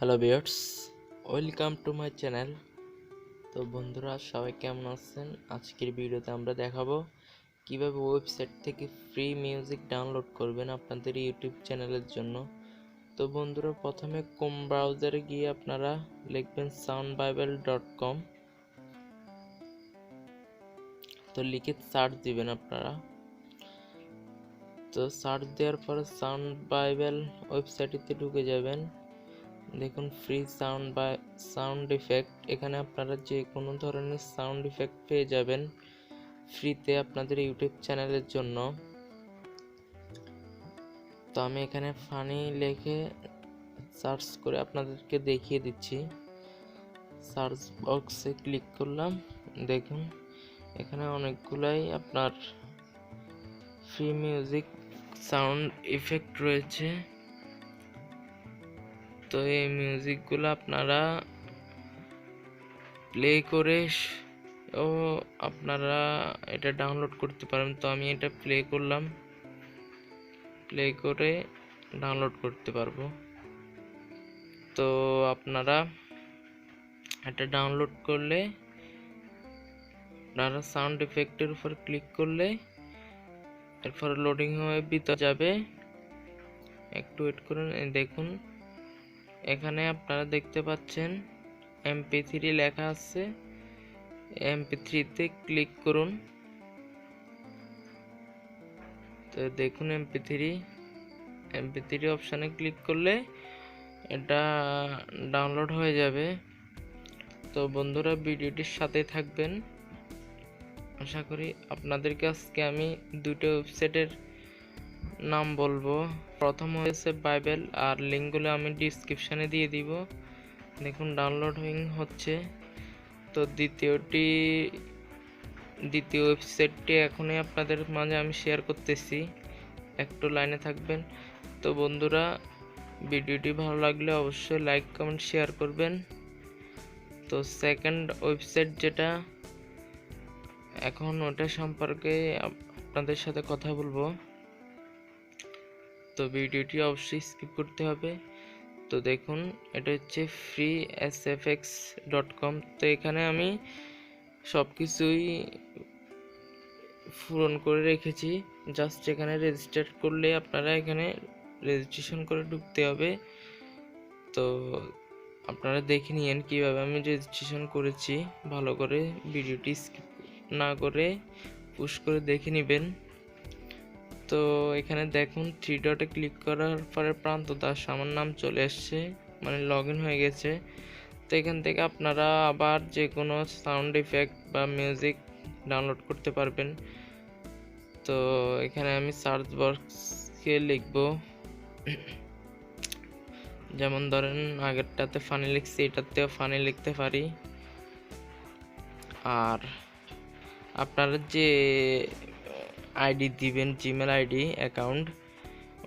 Hello viewers, welcome to my channel. তো বন্ধুরা সবাই কেমন আছেন? আজকের ভিডিওতে আমরা দেখাবো কিভাবে ওয়েবসাইট থেকে ফ্রি মিউজিক ডাউনলোড করবেন আপনাদের ইউটিউব চ্যানেলের জন্য। তো বন্ধুরা প্রথমে ক্রোম ব্রাউজারে গিয়ে আপনারা লিখবেন soundbible.com। তো লিখে সার্চ দিবেন আপনারা। তো সার্চ দেওয়ার পরে সাউন্ড বাইবেল ওয়েবসাইটটিতে ঢুকে যাবেন। দেখুন ফ্রি সাউন্ড ইফেক্ট, এখানে আপনারা যে কোনো ধরনের সাউন্ড ইফেক্ট পেয়ে যাবেন ফ্রিতে আপনাদের ইউটিউব চ্যানেলের জন্য। তো আমি এখানে ফানি লিখে সার্চ করে আপনাদেরকে দেখিয়ে দিচ্ছি। সার্চ বক্সে ক্লিক করলাম, দেখুন এখানে অনেকগুলাই আপনার ফ্রি মিউজিক সাউন্ড ইফেক্ট রয়েছে। তো এই মিউজিকগুলো আপনারা প্লে করে আপনারা এটা ডাউনলোড করতে পারেন। তো আমি এটা প্লে করলাম, প্লে করে ডাউনলোড করতে পারবো। তো আপনারা এটা ডাউনলোড করলে আপনারা সাউন্ড ইফেক্টের উপর ক্লিক করলে এরপর লোডিং হয়ে ভিতরে যাবে, একটু ওয়েট করুন। দেখুন এখানে আপনারা দেখতে পাচ্ছেন MP3 লেখা আছে, MP3 তে ক্লিক করুন। তো দেখুন MP3 অপশানে ক্লিক করলে এটা ডাউনলোড হয়ে যাবে। তো বন্ধুরা ভিডিওটির সাথে থাকবেন, আশা করি আপনাদেরকে আজকে আমি দুটো ওয়েবসাইটের নাম বলবো। প্রথম হয়েছে বাইবেল, আর লিঙ্কগুলো আমি ডিসক্রিপশানে দিয়ে দিব। দেখুন ডাউনলোডিং হচ্ছে। তো দ্বিতীয় ওয়েবসাইটটি এখনই আপনাদের মাঝে আমি শেয়ার করতেছি, একটু লাইনে থাকবেন। তো বন্ধুরা ভিডিওটি ভালো লাগলে অবশ্যই লাইক কমেন্ট শেয়ার করবেন। তো সেকেন্ড ওয়েবসাইট যেটা এখন ওটা সম্পর্কে আপনাদের সাথে কথা বলবো। তো ভিডিওটি অবশ্যই স্কিপ করতে হবে। তো দেখুন এটা হচ্ছে freesfx.com। তো এখানে আমি সব কিছুই পূরণ করে রেখেছি, জাস্ট এখানে রেজিস্টার করলে আপনারা এখানে রেজিস্ট্রেশন করে ঢুকতে হবে। তো আপনারা দেখে নিন কিভাবে আমি রেজিস্ট্রেশন করেছি, ভালো করে ভিডিওটি স্কিপ না করে পুশ করে দেখে নেবেন। তো এখানে দেখুন 3 ডটে ক্লিক করার পরে প্রান্ত দাস আমার নাম চলে আসছে, মানে লগ ইন হয়ে গেছে। তো এখান থেকে আপনারা আবার যে কোনো সাউন্ড ইফেক্ট বা মিউজিক ডাউনলোড করতে পারবেন। তো এখানে আমি সার্চ বক্সে লিখব, যেমন ধরেন আগেরটাতে ফানি লিখছি, এটাতেও ফানি লিখতে পারি। আর আপনারা যে আইডি দিবেন, জিমেল আইডি অ্যাকাউন্ট,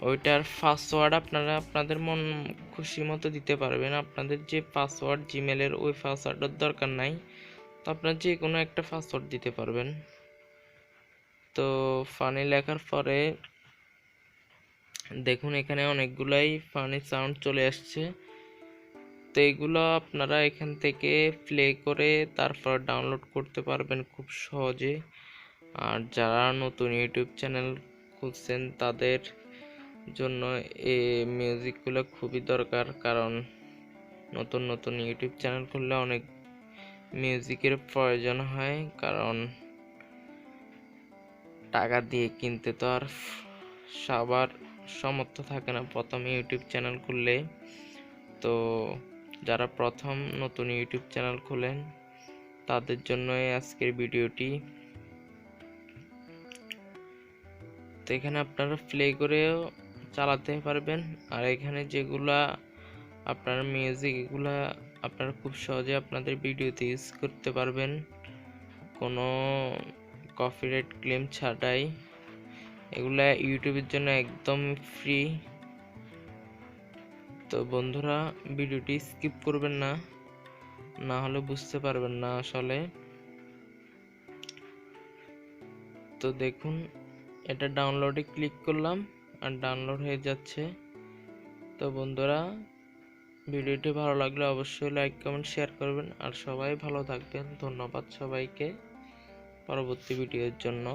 ওইটার পাসওয়ার্ড আপনারা আপনাদের মন খুশি মতো দিতে পারবেন। আপনাদের যে পাসওয়ার্ড জিমেলের, ওই পাসওয়ার্ডের দরকার নাই। তো আপনারা যে কোনো একটা পাসওয়ার্ড দিতে পারবেন। তো ফানি লেখার পরে দেখুন এখানে অনেকগুলাই ফানি সাউন্ড চলে আসছে। তো এগুলো আপনারা এখান থেকে প্লে করে তারপর ডাউনলোড করতে পারবেন খুব সহজে। আর যারা নতুন ইউটিউব চ্যানেল খুঁজছেন তাদের জন্য এই মিউজিকগুলো খুবই দরকার, কারণ নতুন ইউটিউব চ্যানেল খুললে অনেক মিউজিকের প্রয়োজন হয়, কারণ টাকা দিয়ে কিনতে তো আর সবার সামর্থ্য থাকে না প্রথম ইউটিউব চ্যানেল খুললে। তো যারা প্রথম নতুন ইউটিউব চ্যানেল খোলেন তাদের জন্যই আজকের ভিডিওটি। তো এখানে আপনারা প্লে করেও চালাতে পারবেন। আর এখানে যেগুলা আপনার মিউজিক, এগুলা আপনারা খুব সহজে আপনাদের ভিডিওতে ইউজ করতে পারবেন কোনো কপিরাইট ক্লেম ছাড়াই। এগুলা ইউটিউবের জন্য একদম ফ্রি। তো বন্ধুরা ভিডিওটি স্কিপ করবেন না, না হলে বুঝতে পারবেন না আসলে। তো দেখুন এটা ডাউনলোডে ক্লিক করলাম আর ডাউনলোড হয়ে যাচ্ছে। তো বন্ধুরা ভিডিওটি ভালো লাগলে অবশ্যই লাইক কমেন্ট শেয়ার করবেন। আর সবাই ভালো থাকবেন। ধন্যবাদ সবাইকে পরবর্তী ভিডিওর জন্য।